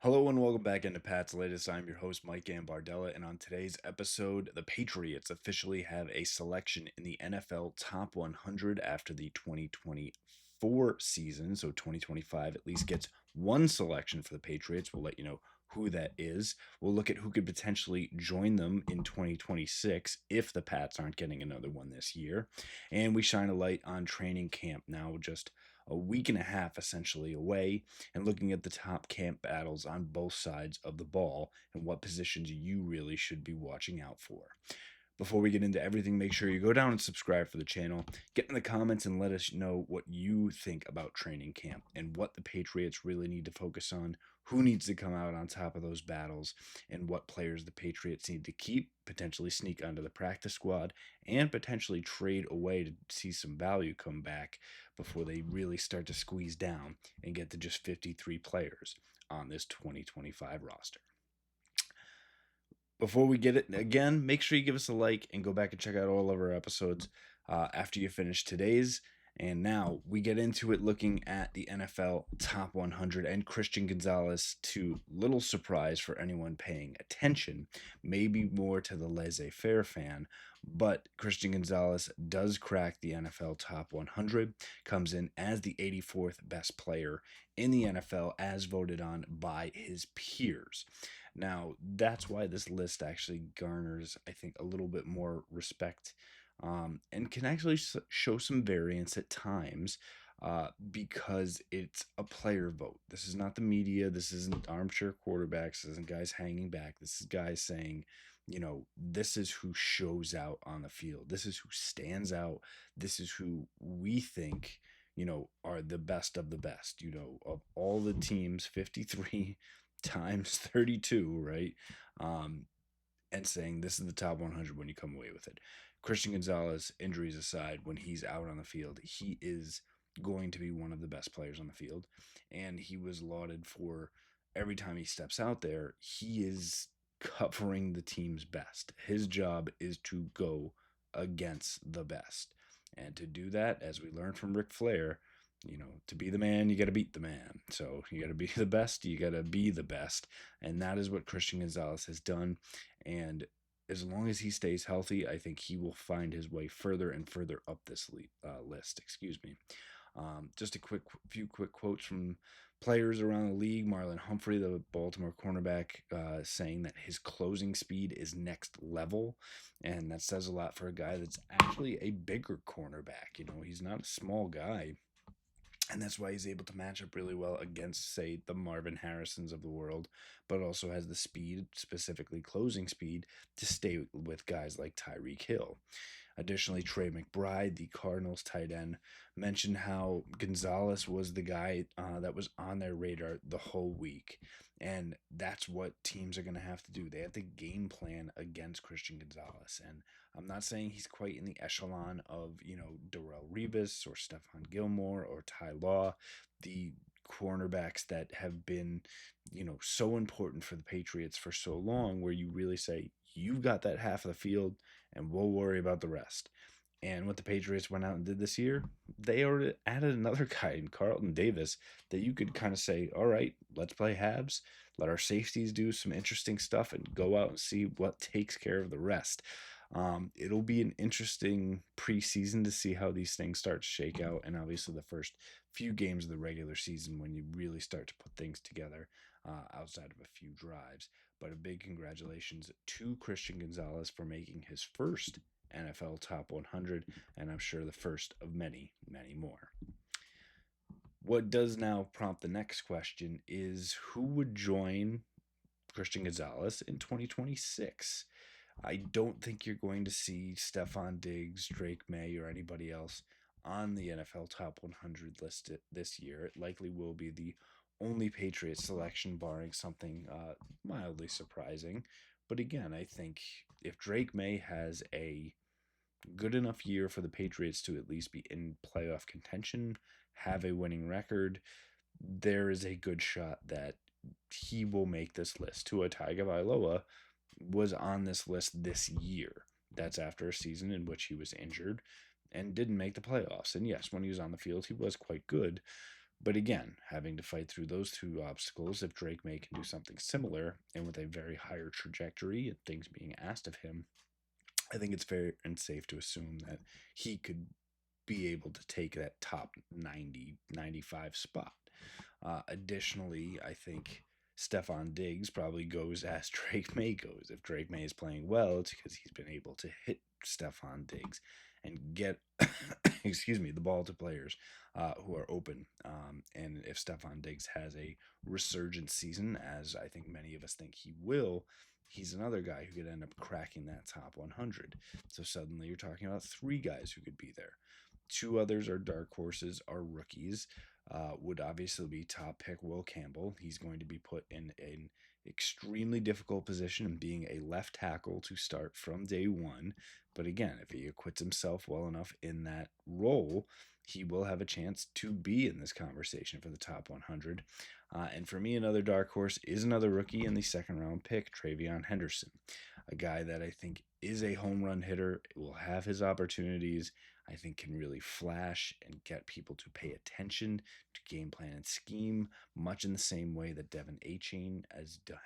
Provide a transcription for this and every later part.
Hello and welcome back into Pat's Latest. I'm your host, Mike Gambardella, and on today's episode, the Patriots officially have a selection in the NFL Top 100 after the 2024 season. So 2025 at least gets one selection for the Patriots. We'll let you know who that is. We'll look at who could potentially join them in 2026 if the Pats aren't getting another one this year. And we shine a light on training camp now, just a week and a half essentially away, and looking at the top camp battles on both sides of the ball and what positions you really should be watching out for. Before we get into everything, make sure you go down and subscribe for the channel. Get in the comments and let us know what you think about training camp and what the Patriots really need to focus on, who needs to come out on top of those battles, and what players the Patriots need to keep, potentially sneak onto the practice squad, and potentially trade away to see some value come back before they really start to squeeze down and get to just 53 players on this 2025 roster. Before we get it, again, make sure you give us a like and go back and check out all of our episodes after you finish today's. And now we get into it looking at the NFL Top 100 and Christian Gonzalez, to little surprise for anyone paying attention, maybe more to the laissez-faire fan, but Christian Gonzalez does crack the NFL Top 100, comes in as the 84th best player in the NFL as voted on by his peers. Now, that's why this list actually garners, I think, a little bit more respect, and can actually show some variance at times, because it's a player vote. This is not the media. This isn't armchair quarterbacks. This isn't guys hanging back. This is guys saying, this is who shows out on the field. This is who stands out. This is who we think, are the best of the best, of all the teams, 53 times 32, right? And saying this is the top 100 when you come away with it. Christian Gonzalez, injuries aside, when he's out on the field, he is going to be one of the best players on the field. And he was lauded for every time he steps out there, he is covering the team's best. His job is to go against the best. And to do that, as we learned from Ric Flair, to be the man, you got to beat the man. So you got to be the best, you got to be the best. And that is what Christian Gonzalez has done. And as long as he stays healthy, I think he will find his way further and further up this list. Excuse me. Just a few quick quotes from players around the league. Marlon Humphrey, the Baltimore cornerback, saying that his closing speed is next level, and that says a lot for a guy that's actually a bigger cornerback. He's not a small guy. And that's why he's able to match up really well against, say, the Marvin Harrisons of the world, but also has the speed, specifically closing speed, to stay with guys like Tyreek Hill. Additionally, Trey McBride, the Cardinals tight end, mentioned how Gonzalez was the guy that was on their radar the whole week. And that's what teams are going to have to do. They have to game plan against Christian Gonzalez. And I'm not saying he's quite in the echelon of, Darrelle Revis or Stephon Gilmore or Ty Law, the cornerbacks that have been, so important for the Patriots for so long, where you really say, you've got that half of the field and we'll worry about the rest. And what the Patriots went out and did this year, they already added another guy in Carlton Davis that you could kind of say, all right, let's play halves. Let our safeties do some interesting stuff and go out and see what takes care of the rest. It'll be an interesting preseason to see how these things start to shake out. And obviously the first few games of the regular season when you really start to put things together outside of a few drives. But a big congratulations to Christian Gonzalez for making his first NFL Top 100, and I'm sure the first of many, many more. What does now prompt the next question is, who would join Christian Gonzalez in 2026? I don't think you're going to see Stephon Diggs, Drake May, or anybody else on the NFL Top 100 list this year. It likely will be the only Patriots selection, barring something mildly surprising. But again, I think if Drake May has a good enough year for the Patriots to at least be in playoff contention, have a winning record, there is a good shot that he will make this list. Tua Tagovailoa was on this list this year. That's after a season in which he was injured and didn't make the playoffs. And yes, when he was on the field, he was quite good. But again, having to fight through those two obstacles, if Drake May can do something similar and with a very higher trajectory and things being asked of him, I think it's fair and safe to assume that he could be able to take that top 90, 95 spot. Additionally, I think Stefan Diggs probably goes as Drake May goes. If Drake May is playing well, it's because he's been able to hit Stefan Diggs and get, excuse me, the ball to players who are open. And if Stefan Diggs has a resurgent season, as I think many of us think he will, he's another guy who could end up cracking that top 100. So suddenly you're talking about three guys who could be there. Two others are dark horses, are rookies. Would obviously be top pick Will Campbell. He's going to be put in an extremely difficult position and being a left tackle to start from day one. But again, if he acquits himself well enough in that role, he will have a chance to be in this conversation for the top 100. And for me, another dark horse is another rookie in the second round pick, Travion Henderson, a guy that I think is a home run hitter, will have his opportunities. I think can really flash and get people to pay attention to game plan and scheme, much in the same way that Devin Achane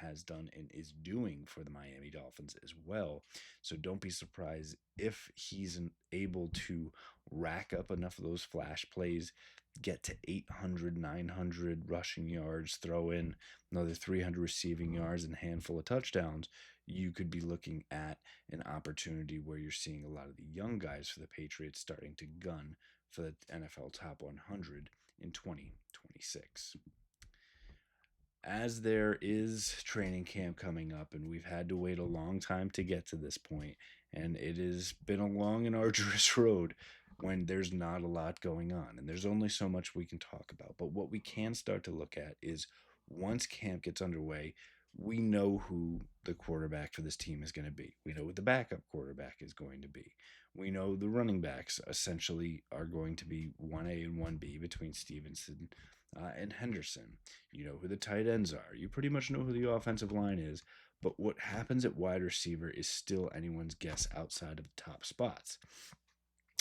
has done and is doing for the Miami Dolphins as well. So don't be surprised if he's able to rack up enough of those flash plays, get to 800, 900 rushing yards, throw in another 300 receiving yards and a handful of touchdowns. You could be looking at an opportunity where you're seeing a lot of the young guys for the Patriots starting to gun for the NFL top 100 in 2026. As there is training camp coming up, and we've had to wait a long time to get to this point, and it has been a long and arduous road when there's not a lot going on, and there's only so much we can talk about. But what we can start to look at is once camp gets underway, we know who the quarterback for this team is going to be. We know what the backup quarterback is going to be. We know the running backs essentially are going to be 1A and 1B between Stevenson and Henderson. You know who the tight ends are. You pretty much know who the offensive line is. But what happens at wide receiver is still anyone's guess outside of the top spots.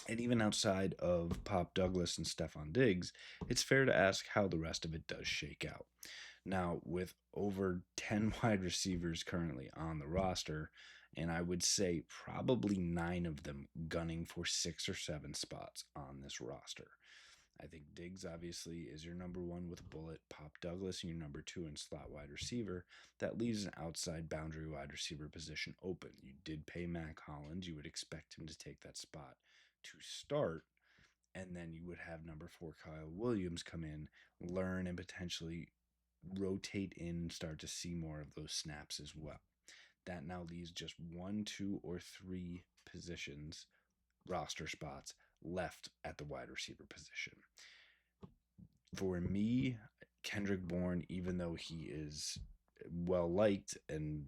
And even outside of Pop Douglas and Stefan Diggs, it's fair to ask how the rest of it does shake out. Now, with over 10 wide receivers currently on the roster, and I would say probably 9 of them gunning for 6 or 7 spots on this roster. I think Diggs obviously is your number one with a bullet. Pop Douglas, your number two in slot wide receiver. That leaves an outside boundary wide receiver position open. You did pay Mac Hollins. You would expect him to take that spot to start. And then you would have number 4, Kyle Williams, come in, learn, and potentially rotate in, start to see more of those snaps as well. That now leaves just 1, 2, or 3 positions, roster spots left at the wide receiver position. For me, Kendrick Bourne, even though he is well liked and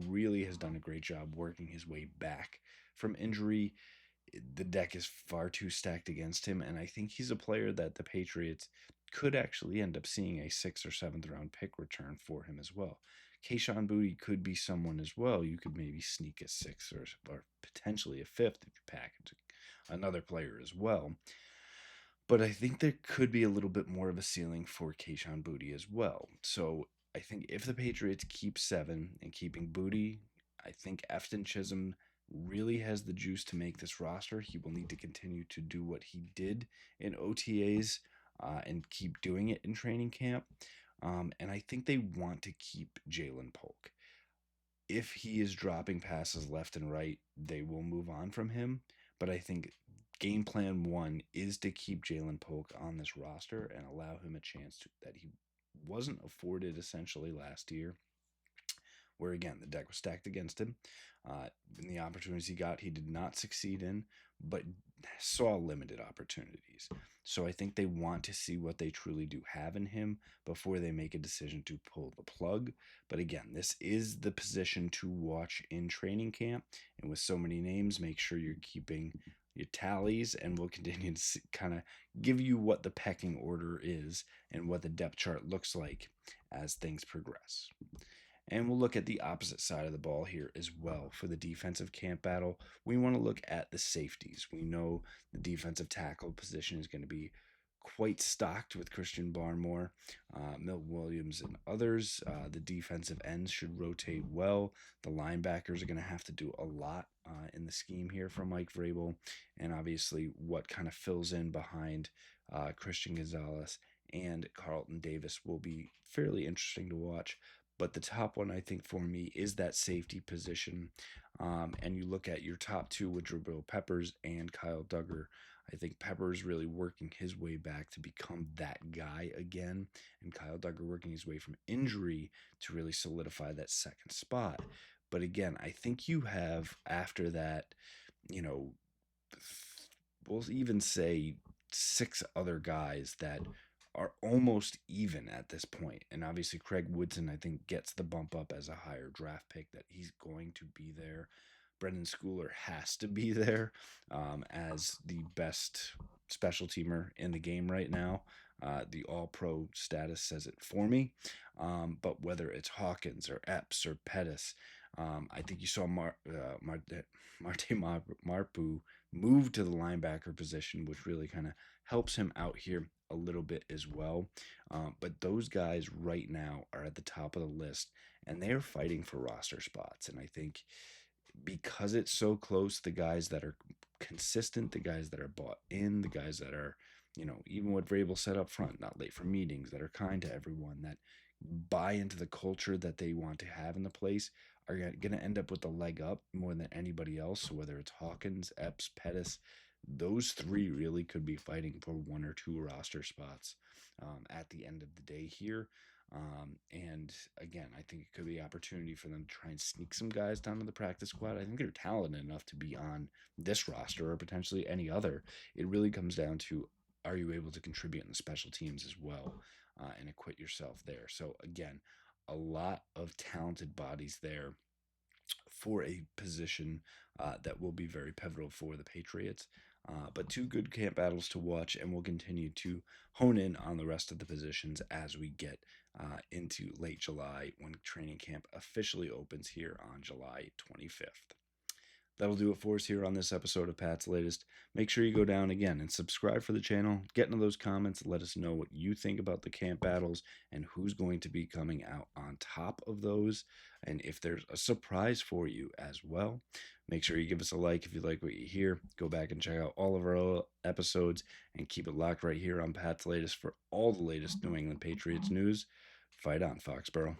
really has done a great job working his way back from injury, the deck is far too stacked against him, and I think he's a player that the Patriots could actually end up seeing a 6th or 7th round pick return for him as well. Kayshon Boutte could be someone as well. You could maybe sneak a 6th or potentially a 5th if you package another player as well. But I think there could be a little bit more of a ceiling for Kayshon Boutte as well. So I think if the Patriots keep 7 and keeping Boutte, I think Efton Chisholm really has the juice to make this roster. He will need to continue to do what he did in OTAs and keep doing it in training camp. And I think they want to keep Jalen Polk. If he is dropping passes left and right, they will move on from him. But I think game plan 1 is to keep Jalen Polk on this roster and allow him a chance that he wasn't afforded essentially last year, where again the deck was stacked against him. In the opportunities he got, he did not succeed in, but saw limited opportunities. So I think they want to see what they truly do have in him before they make a decision to pull the plug. But again, this is the position to watch in training camp, and with so many names, make sure you're keeping your tallies, and we'll continue to kind of give you what the pecking order is and what the depth chart looks like as things progress. And we'll look at the opposite side of the ball here as well for the defensive camp battle. We want to look at the safeties. We know the defensive tackle position is going to be quite stocked with Christian Barmore, Milt Williams, and others. The defensive ends should rotate well. The linebackers are going to have to do a lot in the scheme here from Mike Vrabel, and obviously what kind of fills in behind Christian Gonzalez and Carlton Davis will be fairly interesting to watch. But the top one, I think, for me is that safety position. And you look at your top two, which are Bill Peppers and Kyle Duggar. I think Peppers really working his way back to become that guy again, and Kyle Duggar working his way from injury to really solidify that second spot. But again, I think you have after that, you know, we'll even say six other guys that are almost even at this point. And obviously, Craig Woodson, I think, gets the bump up as a higher draft pick that he's going to be there. Brendan Schooler has to be there as the best special teamer in the game right now. The all pro status says it for me. But whether it's Hawkins or Epps or Pettis, I think you saw Marte Marpu move to the linebacker position, which really kind of helps him out here a little bit as well. But those guys right now are at the top of the list, and they are fighting for roster spots. And I think because it's so close, the guys that are consistent, the guys that are bought in, the guys that are, even what Vrabel said up front, not late for meetings, that are kind to everyone, that buy into the culture that they want to have in the place, are going to end up with the leg up more than anybody else. So whether it's Hawkins, Epps, Pettis, those three really could be fighting for one or two roster spots at the end of the day here. And again, I think it could be an opportunity for them to try and sneak some guys down to the practice squad. I think they're talented enough to be on this roster or potentially any other. It really comes down to, are you able to contribute in the special teams as well and acquit yourself there? So again, a lot of talented bodies there for a position that will be very pivotal for the Patriots. But two good camp battles to watch, and we'll continue to hone in on the rest of the positions as we get into late July when training camp officially opens here on July 25th. That'll do it for us here on this episode of Pat's Latest. Make sure you go down again and subscribe for the channel. Get into those comments. Let us know what you think about the camp battles and who's going to be coming out on top of those. And if there's a surprise for you as well, make sure you give us a like if you like what you hear. Go back and check out all of our episodes and keep it locked right here on Pat's Latest for all the latest New England Patriots news. Fight on, Foxborough.